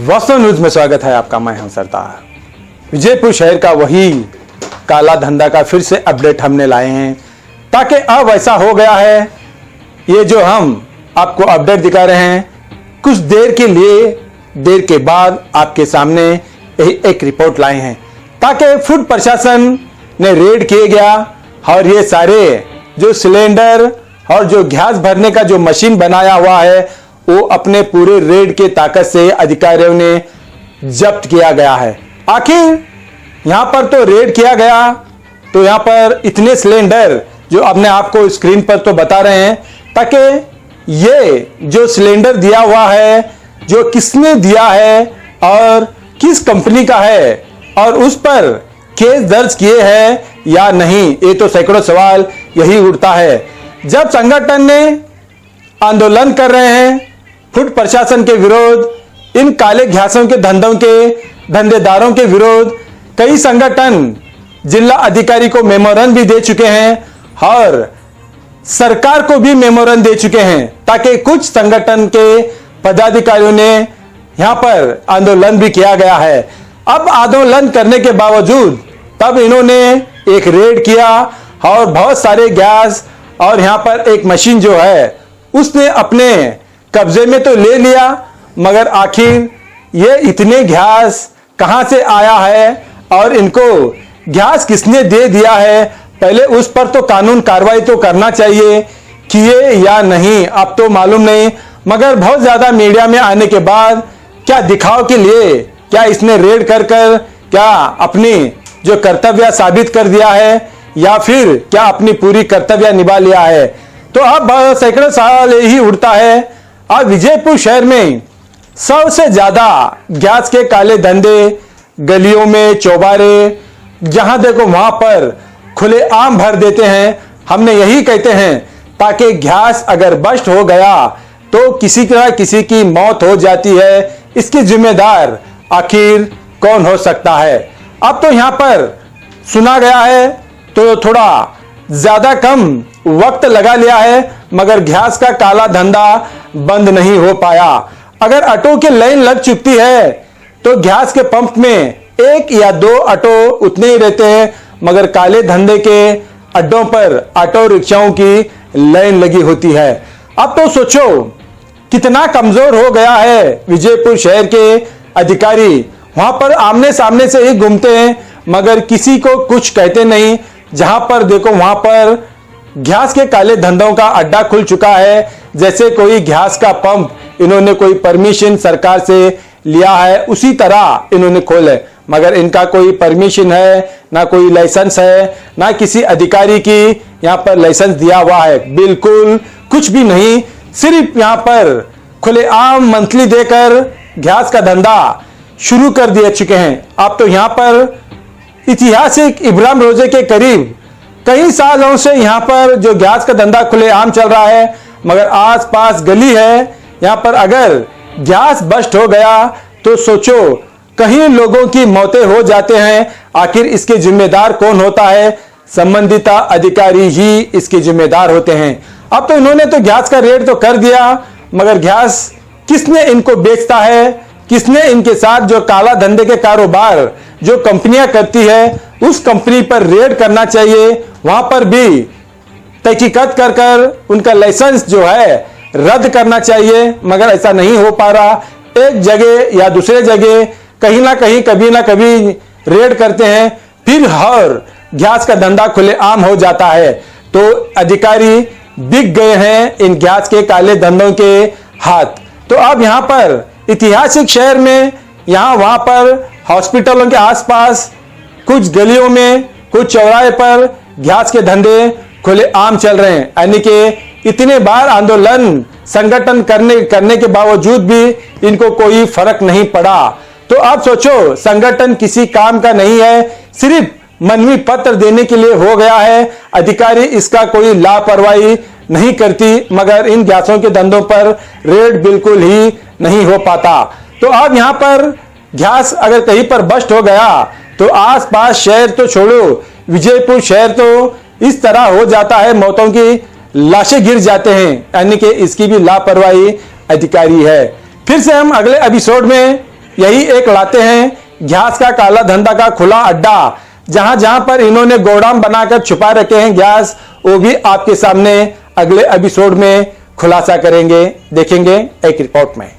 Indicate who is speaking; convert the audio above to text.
Speaker 1: वास्तव न्यूज में स्वागत है आपका। मैं हूं सरदार। विजयपुर शहर का वही काला धंधा का फिर से अपडेट हमने लाए हैं, ताकि अब ऐसा हो गया है, ये जो हम आपको अपडेट दिखा रहे हैं, कुछ देर के बाद आपके सामने यही एक रिपोर्ट लाए हैं, ताकि फूड प्रशासन ने रेड किया गया और ये सारे जो सिलेंडर और जो गैस भरने का जो मशीन बनाया हुआ है वो अपने पूरे रेड के ताकत से अधिकारियों ने जब्त किया गया है। आखिर यहां पर तो रेड किया गया तो यहां पर इतने सिलेंडर जो अपने आपको स्क्रीन पर तो बता रहे हैं, ताकि ये जो सिलेंडर दिया हुआ है, जो किसने दिया है और किस कंपनी का है और उस पर केस दर्ज किए हैं या नहीं, ये तो सैकड़ों सवाल यही उठता है। जब संगठन ने आंदोलन कर रहे हैं फूड प्रशासन के विरोध, इन काले गैसों के धंधेदारों के विरोध, कई संगठन जिला अधिकारी को मेमोरंडम भी दे चुके हैं और सरकार को भी मेमोरंडम दे चुके हैं, ताकि कुछ संगठन के पदाधिकारियों ने यहां पर आंदोलन भी किया गया है। अब आंदोलन करने के बावजूद तब इन्होंने एक रेड किया और बहुत सारे गैस और यहां पर एक मशीन जो है उसने अपने कब्जे में तो ले लिया, मगर आखिर ये इतने गैस कहां से आया है और इनको गैस किसने दे दिया है, पहले उस पर तो कानून कार्रवाई तो करना चाहिए, किए या नहीं अब तो मालूम नहीं। मगर बहुत ज्यादा मीडिया में आने के बाद क्या दिखाव के लिए क्या इसने रेड कर क्या अपनी जो कर्तव्य साबित कर दिया है या फिर क्या अपनी पूरी कर्तव्य निभा लिया है। तो अब सैकड़ों सवाल यही उठता है। अब विजयपुर शहर में सबसे ज्यादा गैस के काले धंधे गलियों में, चौबारे, जहां देखो वहां पर खुलेआम भर देते हैं। हमने यही कहते हैं, ताकि गैस अगर बस्ट हो गया तो किसी की मौत हो जाती है, इसकी जिम्मेदार आखिर कौन हो सकता है। अब तो यहां पर सुना गया है तो थोड़ा ज्यादा कम वक्त लगा लिया है, मगर गैस का काला धंधा बंद नहीं हो पाया। अगर ऑटो की लाइन लग चुकी है तो गैस के पंप में 1 या 2 ऑटो उतने ही रहते हैं, मगर काले धंधे के अड्डों पर ऑटो रिक्शाओं की लाइन लगी होती है। अब तो सोचो कितना कमजोर हो गया है विजयपुर शहर के अधिकारी। वहां पर आमने सामने से ही घूमते हैं, मगर किसी को कुछ कहते नहीं। जहां पर देखो वहां पर गैस के काले धंधों का अड्डा खुल चुका है, जैसे कोई गैस का पंप इन्होंने कोई परमिशन सरकार से लिया है उसी तरह इन्होंने खोले, मगर इनका कोई परमिशन है ना, कोई लाइसेंस है ना, किसी अधिकारी की यहां पर लाइसेंस दिया हुआ है, बिल्कुल कुछ भी नहीं। सिर्फ यहां पर खुलेआम मंथली देकर गैस का धंधा शुरू कर दिए चुके हैं। आप तो यहां पर ऐतिहासिक इब्राहिम रोजे के करीब कई सालों से यहां पर जो गैस का धंधा खुलेआम चल रहा है, मगर आसपास गली है, यहां पर अगर गैस बस्ट हो गया तो सोचो कहीं लोगों की मौतें हो जाते हैं। आखिर इसके जिम्मेदार कौन होता है? संबंधित अधिकारी ही इसके जिम्मेदार होते हैं। अब तो इन्होंने तो गैस का रेट तो कर दिया, मगर गैस किसने इनको बेचता है, किसने इनके साथ जो काला धंधे के कारोबार जो कंपनियां करती है उस कंपनी पर रेड करना चाहिए। वहां पर भी तहकीकात कर उनका लाइसेंस जो है रद्द करना चाहिए, मगर ऐसा नहीं हो पा रहा। एक जगह या दूसरे जगह कहीं ना कहीं कभी ना कभी रेड करते हैं, फिर हर गैस का धंधा खुलेआम हो जाता है। तो अधिकारी बिक गए हैं इन गैस के काले धंधों के हाथ। तो अब यहां पर ऐतिहासिक शहर में यहां वहां पर हॉस्पिटलों के आसपास कुछ गलियों में, कुछ चौराहे पर गैस के धंधे खुलेआम चल रहे हैं। यानी कि इतने बार आंदोलन संगठन करने के बावजूद भी इनको कोई फर्क नहीं पड़ा। तो आप सोचो संगठन किसी काम का नहीं है, सिर्फ मनवी पत्र देने के लिए हो गया है। अधिकारी इसका कोई लापरवाही नहीं करती, मगर इन गैसों के धंधों पर रेड बिल्कुल ही नहीं हो पाता। तो अब यहां पर गैस अगर कहीं पर बस्ट हो गया तो आसपास शहर तो छोड़ो, विजयपुर शहर तो इस तरह हो जाता है, मौतों की लाशें गिर जाते हैं। यानी कि इसकी भी लापरवाही अधिकारी है। फिर से हम अगले एपिसोड में यही एक लाते हैं गैस का काला धंधा का खुला अड्डा, जहां जहां पर इन्होंने गोदाम बनाकर छुपा रखे हैं गैस, वो भी आपके सामने अगले एपिसोड में खुलासा करेंगे, देखेंगे एक रिपोर्ट में।